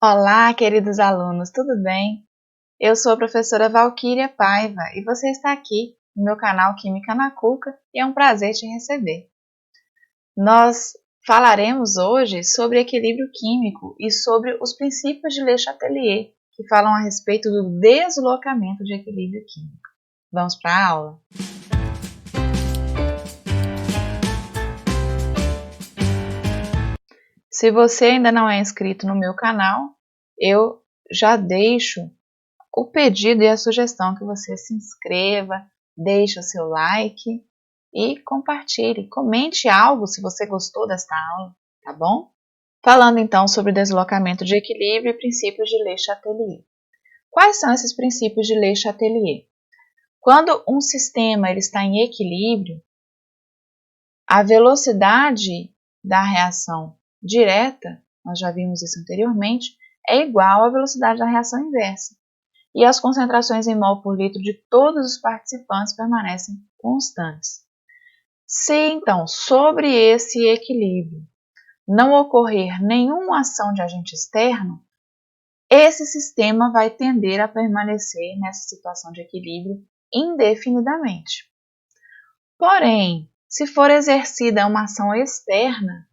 Olá, queridos alunos, tudo bem? Eu sou a professora Valquíria Paiva e você está aqui no meu canal Química na Cuca e é um prazer te receber. Nós falaremos hoje sobre equilíbrio químico e sobre os princípios de Le Chatelier, que falam a respeito do deslocamento de equilíbrio químico. Vamos para a aula? Se você ainda não é inscrito no meu canal, eu já deixo o pedido e a sugestão que você se inscreva, deixe o seu like e compartilhe. Comente algo se você gostou desta aula, tá bom? Falando então sobre deslocamento de equilíbrio e princípios de Le Chatelier. Quais são esses princípios de Le Chatelier? Quando um sistema ele está em equilíbrio, a velocidade da reação direta, nós já vimos isso anteriormente, é igual à velocidade da reação inversa. E as concentrações em mol por litro de todos os participantes permanecem constantes. Se, então, sobre esse equilíbrio não ocorrer nenhuma ação de agente externo, esse sistema vai tender a permanecer nessa situação de equilíbrio indefinidamente. Porém, se for exercida uma ação externa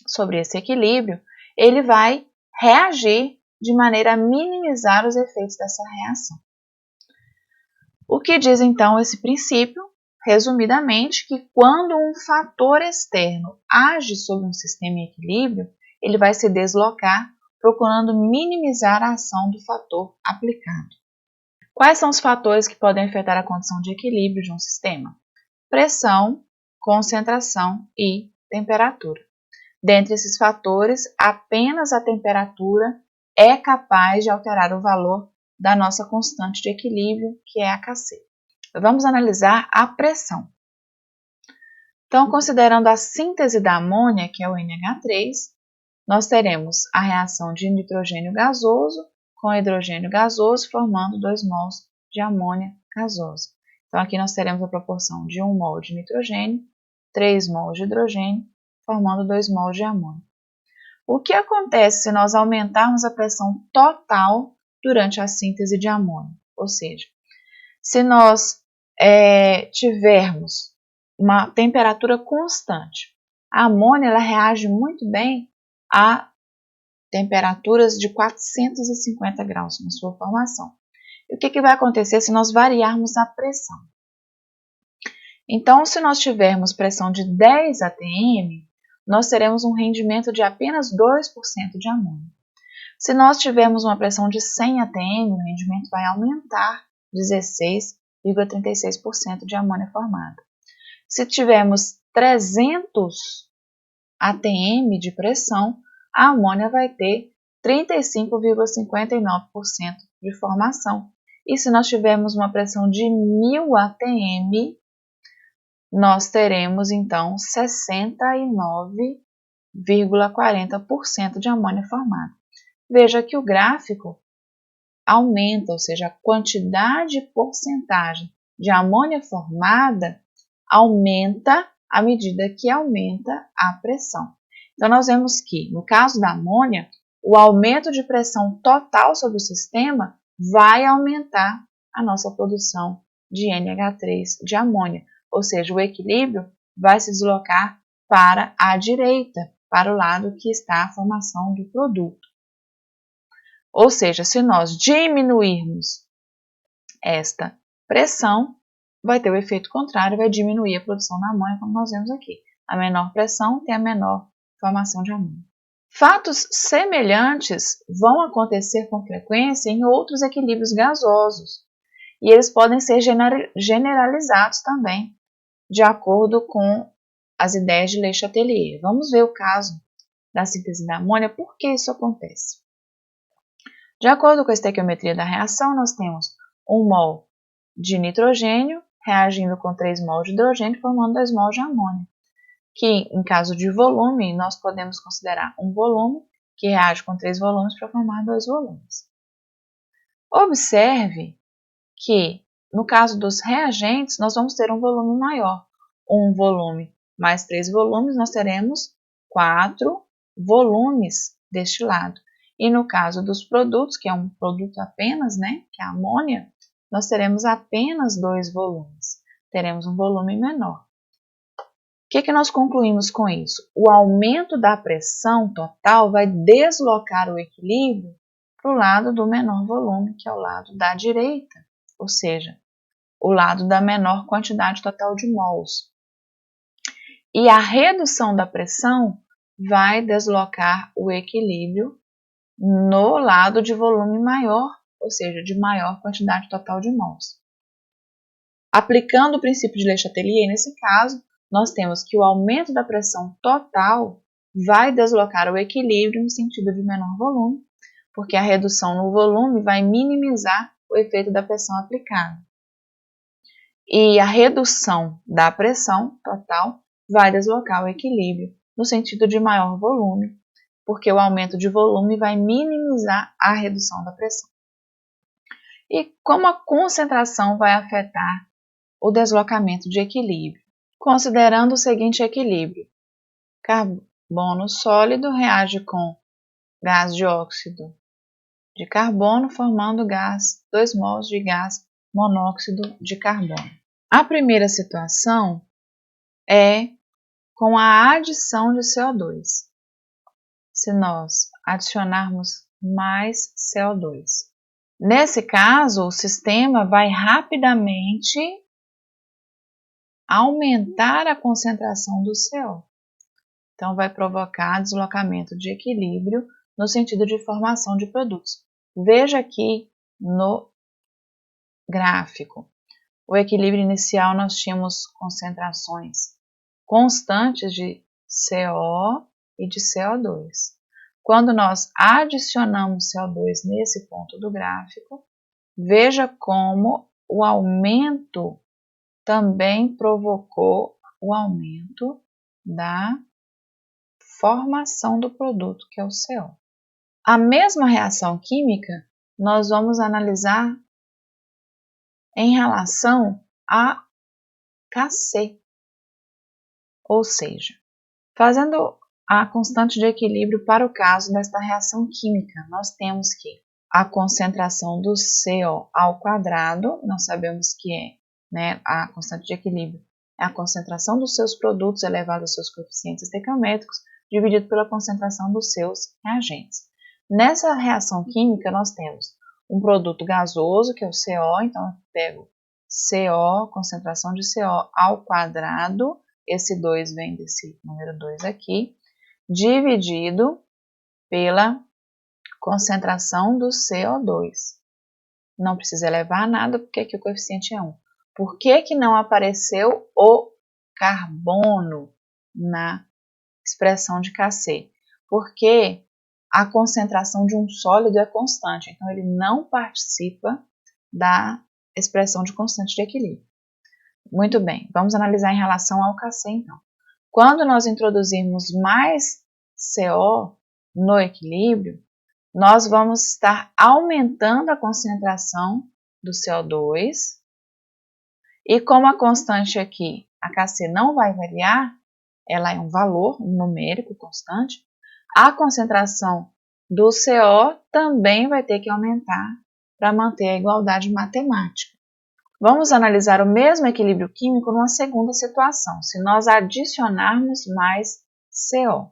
sobre esse equilíbrio, ele vai reagir de maneira a minimizar os efeitos dessa reação. O que diz então esse princípio? Resumidamente, que quando um fator externo age sobre um sistema em equilíbrio, ele vai se deslocar, procurando minimizar a ação do fator aplicado. Quais são os fatores que podem afetar a condição de equilíbrio de um sistema? Pressão, concentração e temperatura. Dentre esses fatores, apenas a temperatura é capaz de alterar o valor da nossa constante de equilíbrio, que é a Kc. Vamos analisar a pressão. Então, considerando a síntese da amônia, que é o NH3, nós teremos a reação de nitrogênio gasoso com hidrogênio gasoso, formando 2 mols de amônia gasosa. Então, aqui nós teremos a proporção de 1 mol de nitrogênio, 3 mols de hidrogênio, formando 2 mols de amônia. O que acontece se nós aumentarmos a pressão total durante a síntese de amônia? Ou seja, se nós tivermos uma temperatura constante, a amônia ela reage muito bem a temperaturas de 450 graus na sua formação. E o que vai acontecer se nós variarmos a pressão? Então, se nós tivermos pressão de 10 atm, nós teremos um rendimento de apenas 2% de amônia. Se nós tivermos uma pressão de 100 atm, o rendimento vai aumentar 16,36% de amônia formada. Se tivermos 300 atm de pressão, a amônia vai ter 35,59% de formação. E se nós tivermos uma pressão de 1000 atm, nós teremos então 69,40% de amônia formada. Veja que o gráfico aumenta, ou seja, a quantidade e porcentagem de amônia formada aumenta à medida que aumenta a pressão. Então, nós vemos que, no caso da amônia, o aumento de pressão total sobre o sistema vai aumentar a nossa produção de NH3 de amônia. Ou seja, o equilíbrio vai se deslocar para a direita, para o lado que está a formação do produto. Ou seja, se nós diminuirmos esta pressão, vai ter o efeito contrário, vai diminuir a produção da amônia, como nós vemos aqui. A menor pressão tem a menor formação de amônia. Fatos semelhantes vão acontecer com frequência em outros equilíbrios gasosos, e eles podem ser generalizados também, de acordo com as ideias de Le Chatelier. Vamos ver o caso da síntese da amônia, por que isso acontece. De acordo com a estequiometria da reação, nós temos 1 mol de nitrogênio reagindo com 3 mol de hidrogênio, formando 2 mol de amônia, que em caso de volume, nós podemos considerar um volume que reage com 3 volumes para formar 2 volumes. Observe que, no caso dos reagentes, nós vamos ter um volume maior. Um volume mais 3 volumes, nós teremos 4 volumes deste lado. E no caso dos produtos, que é um produto apenas, né, que é a amônia, nós teremos apenas 2 volumes. Teremos um volume menor. O que nós concluímos com isso? O aumento da pressão total vai deslocar o equilíbrio para o lado do menor volume, que é o lado da direita, ou seja, o lado da menor quantidade total de mols. E a redução da pressão vai deslocar o equilíbrio no lado de volume maior, ou seja, de maior quantidade total de mols. Aplicando o princípio de Le Chatelier, nesse caso, nós temos que o aumento da pressão total vai deslocar o equilíbrio no sentido de menor volume, porque a redução no volume vai minimizar o efeito da pressão aplicada. E a redução da pressão total vai deslocar o equilíbrio no sentido de maior volume, porque o aumento de volume vai minimizar a redução da pressão. E como a concentração vai afetar o deslocamento de equilíbrio? Considerando o seguinte equilíbrio: carbono sólido reage com gás de óxido de carbono, formando 2 mols de gás monóxido de carbono. A primeira situação é com a adição de CO2. Se nós adicionarmos mais CO2. Nesse caso, o sistema vai rapidamente aumentar a concentração do CO. Então, vai provocar deslocamento de equilíbrio no sentido de formação de produtos. Veja aqui no gráfico. O equilíbrio inicial nós tínhamos concentrações constantes de CO e de CO2. Quando nós adicionamos CO2 nesse ponto do gráfico, veja como o aumento também provocou o aumento da formação do produto, que é o CO. A mesma reação química nós vamos analisar em relação a Kc, ou seja, fazendo a constante de equilíbrio para o caso desta reação química, nós temos que a concentração do CO ao quadrado, nós sabemos que é, né, a constante de equilíbrio, é a concentração dos seus produtos elevado aos seus coeficientes estequiométricos, dividido pela concentração dos seus reagentes. Nessa reação química, nós temos um produto gasoso, que é o CO, então eu pego CO, concentração de CO ao quadrado, esse 2 vem desse número 2 aqui, dividido pela concentração do CO2. Não precisa elevar nada, porque aqui o coeficiente é 1. Por que não apareceu o carbono na expressão de Kc? Porque a concentração de um sólido é constante, então ele não participa da expressão de constante de equilíbrio. Muito bem, vamos analisar em relação ao Kc então. Quando nós introduzirmos mais CO no equilíbrio, nós vamos estar aumentando a concentração do CO2 e como a constante aqui, a Kc não vai variar, ela é um valor numérico constante, a concentração do CO também vai ter que aumentar para manter a igualdade matemática. Vamos analisar o mesmo equilíbrio químico numa segunda situação, se nós adicionarmos mais CO.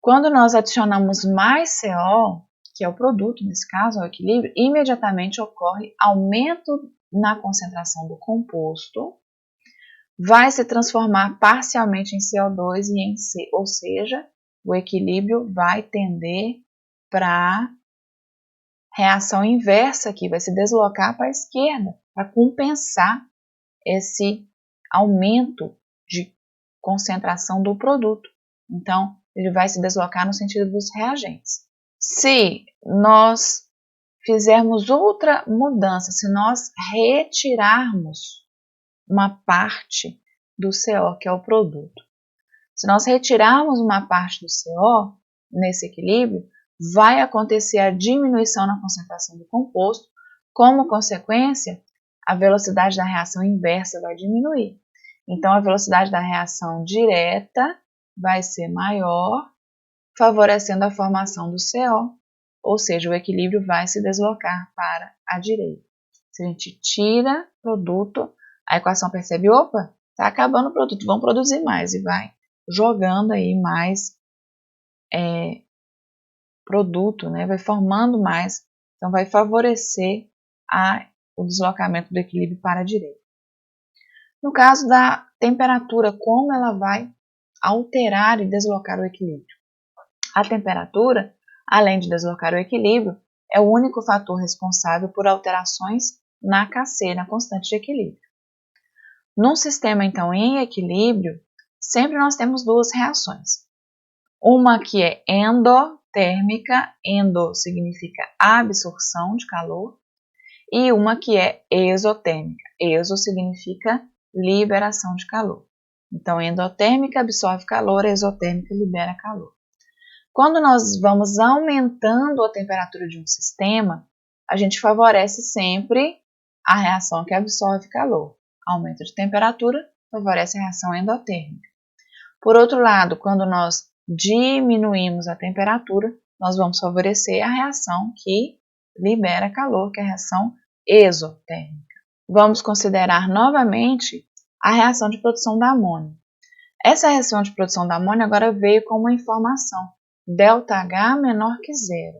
Quando nós adicionamos mais CO, que é o produto, nesse caso, é o equilíbrio, imediatamente ocorre aumento na concentração do composto, vai se transformar parcialmente em CO2 e em C, ou seja, o equilíbrio vai tender para reação inversa aqui, vai se deslocar para a esquerda, para compensar esse aumento de concentração do produto. Então, ele vai se deslocar no sentido dos reagentes. Se nós fizermos outra mudança, se nós retirarmos uma parte do CO, que é o produto, se nós retirarmos uma parte do CO nesse equilíbrio, vai acontecer a diminuição na concentração do composto, como consequência, a velocidade da reação inversa vai diminuir. Então, a velocidade da reação direta vai ser maior, favorecendo a formação do CO, ou seja, o equilíbrio vai se deslocar para a direita. Se a gente tira produto, a equação percebe, opa, está acabando o produto, vamos produzir mais, e vai jogando aí mais produto, né? Vai formando mais, então vai favorecer o deslocamento do equilíbrio para a direita. No caso da temperatura, como ela vai alterar e deslocar o equilíbrio? A temperatura, além de deslocar o equilíbrio, é o único fator responsável por alterações na KC, na constante de equilíbrio. Num sistema, então, em equilíbrio, sempre nós temos duas reações. Uma que é endotérmica, endo significa absorção de calor, e uma que é exotérmica, exo significa liberação de calor. Então, endotérmica absorve calor, exotérmica libera calor. Quando nós vamos aumentando a temperatura de um sistema, a gente favorece sempre a reação que absorve calor. Aumento de temperatura favorece a reação endotérmica. Por outro lado, quando nós diminuímos a temperatura, nós vamos favorecer a reação que libera calor, que é a reação exotérmica. Vamos considerar novamente a reação de produção da amônia. Essa reação de produção da amônia agora veio com uma informação, ΔH menor que zero.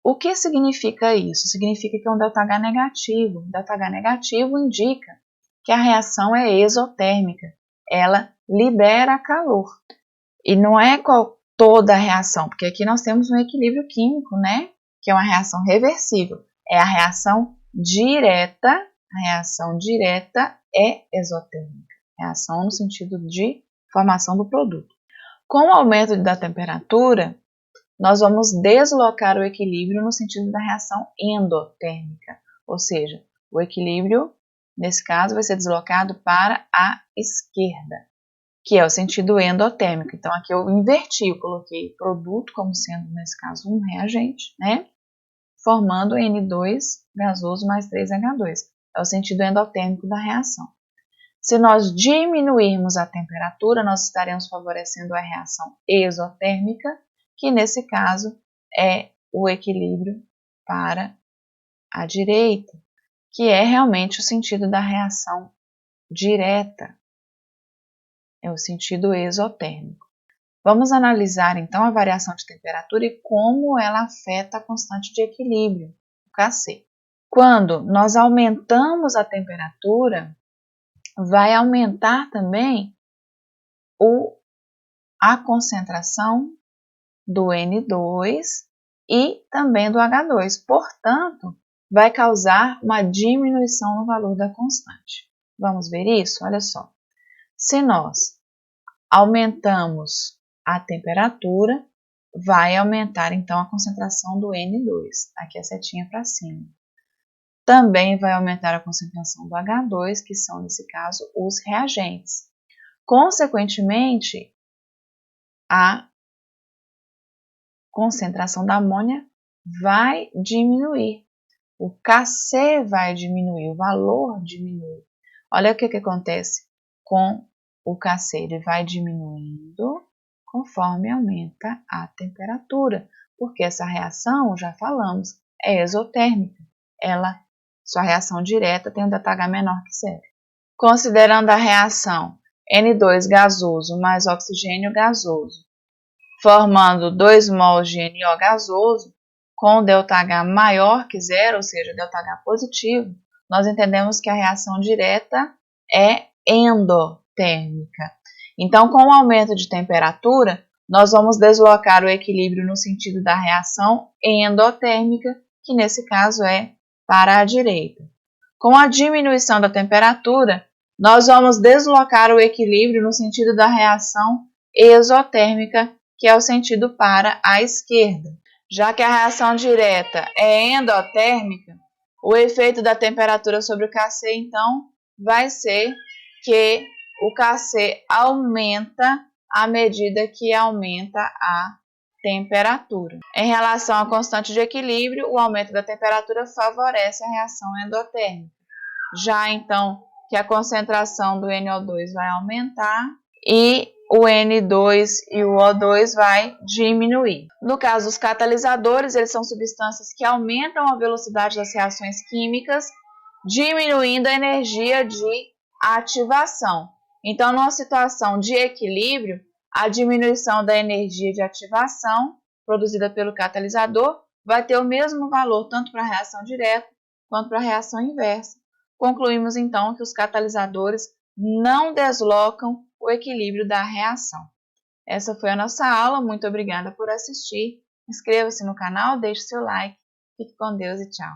O que significa isso? Significa que é um ΔH negativo. ΔH negativo indica que a reação é exotérmica. Ela libera calor. E não é toda a reação, porque aqui nós temos um equilíbrio químico, né? Que é uma reação reversível. É a reação direta. A reação direta é exotérmica. Reação no sentido de formação do produto. Com o aumento da temperatura, nós vamos deslocar o equilíbrio no sentido da reação endotérmica. Ou seja, o equilíbrio, nesse caso, vai ser deslocado para a esquerda, que é o sentido endotérmico. Então, aqui eu inverti, eu coloquei produto como sendo, nesse caso, um reagente, né? Formando N2 gasoso mais 3H2. É o sentido endotérmico da reação. Se nós diminuirmos a temperatura, nós estaremos favorecendo a reação exotérmica, que nesse caso é o equilíbrio para a direita, que é realmente o sentido da reação direta. É o sentido exotérmico. Vamos analisar então a variação de temperatura e como ela afeta a constante de equilíbrio, o KC. Quando nós aumentamos a temperatura, vai aumentar também a concentração do N2 e também do H2. Portanto, vai causar uma diminuição no valor da constante. Vamos ver isso? Olha só. Se nós aumentamos a temperatura, vai aumentar então a concentração do N2. Aqui a setinha para cima. Também vai aumentar a concentração do H2, que são, nesse caso, os reagentes. Consequentemente, a concentração da amônia vai diminuir. O KC vai diminuir, o valor diminui. Olha o que acontece com o KC, ele vai diminuindo conforme aumenta a temperatura, porque essa reação, já falamos, é exotérmica. Sua reação direta tem um ΔH menor que zero. Considerando a reação N2 gasoso mais oxigênio gasoso, formando 2 mols de NO gasoso, com ΔH maior que zero, ou seja, ΔH positivo, nós entendemos que a reação direta é endotérmica. Então, com o aumento de temperatura, nós vamos deslocar o equilíbrio no sentido da reação endotérmica, que nesse caso é para a direita. Com a diminuição da temperatura, nós vamos deslocar o equilíbrio no sentido da reação exotérmica, que é o sentido para a esquerda. Já que a reação direta é endotérmica, o efeito da temperatura sobre o KC, então, vai ser que o KC aumenta à medida que aumenta a temperatura. Em relação à constante de equilíbrio, o aumento da temperatura favorece a reação endotérmica. Já então que a concentração do NO2 vai aumentar, e o N2 e o O2 vai diminuir. No caso dos catalisadores, eles são substâncias que aumentam a velocidade das reações químicas, diminuindo a energia de ativação. Então, numa situação de equilíbrio, a diminuição da energia de ativação produzida pelo catalisador vai ter o mesmo valor tanto para a reação direta quanto para a reação inversa. Concluímos então que os catalisadores não deslocam o equilíbrio da reação. Essa foi a nossa aula, muito obrigada por assistir. Inscreva-se no canal, deixe seu like, fique com Deus e tchau.